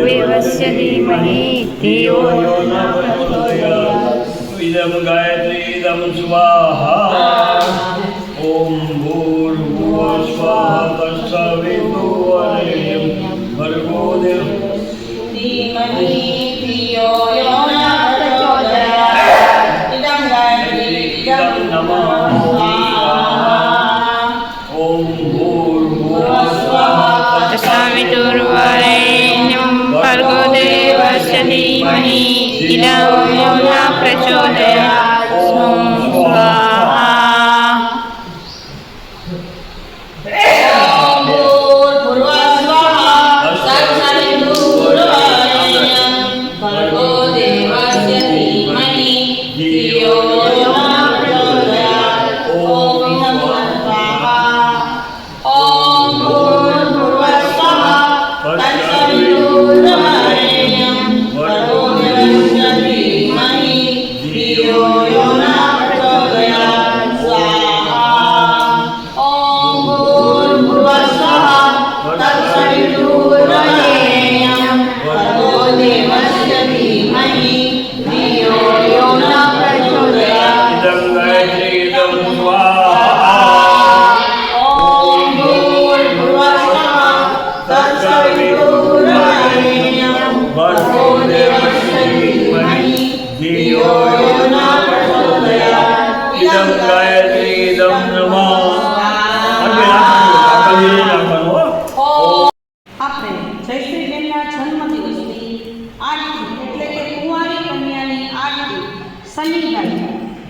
देवस्य धीमहि धियो यो न प्रचोदयात्। इदं गायत्री इदं स्वाहा ॐ भूर्भुवः स्वाहा तत्सवितुर्वरेण्यं भर्गो देवस्य धीमहि धियो यो न प्रचोदयात्। इदं गायत्री इदं नमः स्वाहा ॐ भूर्भुवः स्वाहा तत्सवितुर्वरेण्यं भर्गो देवस्य धीमहि धियो यो न प्रचोदयात्। स्वाहा।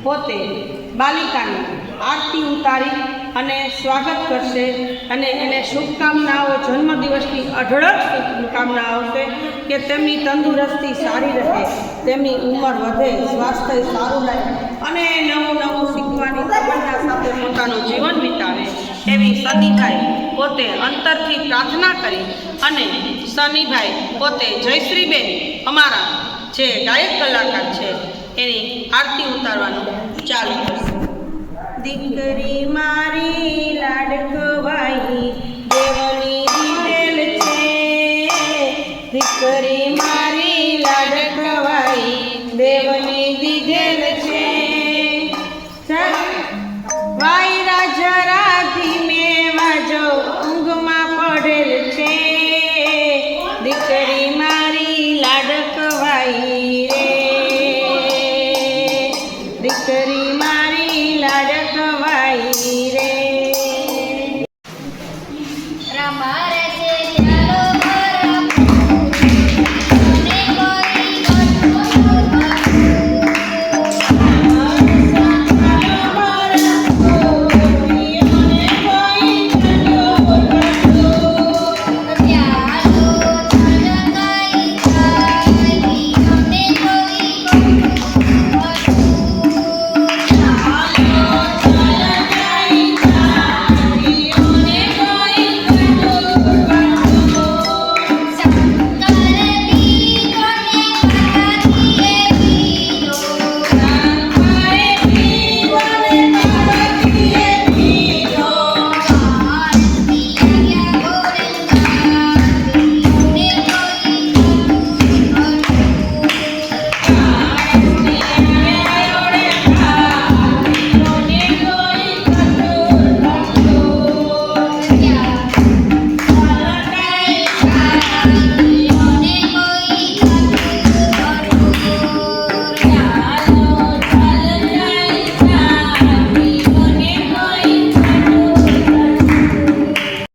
પોતે બાલિકાની આરતી ઉતારી અને સ્વાગત કરશે અને એને શુભકામનાઓ જન્મદિવસની અઢળક શુભકામનાઓ છે કે તેમની તંદુરસ્તી સારી રહે, તેમની ઉંમર વધે, સ્વાસ્થ્ય સારું રહે અને નવું નવું શીખવાની તમન્ના સાથે પોતાનું જીવન વિતાવે એવી સનીભાઈ પોતે અંતરથી પ્રાર્થના કરી અને સનીભાઈ પોતે જયશ્રીબેન અમારા જે ગાયક કલાકાર છે એની આરતી ઉતારવાનું ચાલુ કરશે। દીકરી મારી લાડકવાઈ દેવની દીધેલ છે, દીકરી મારી લાડકવાઈ દેવની દીધેલ છે, વાઈ રાજા રાધી મેં વાજો ઊંઘમાં પડેલ છે, દીકરી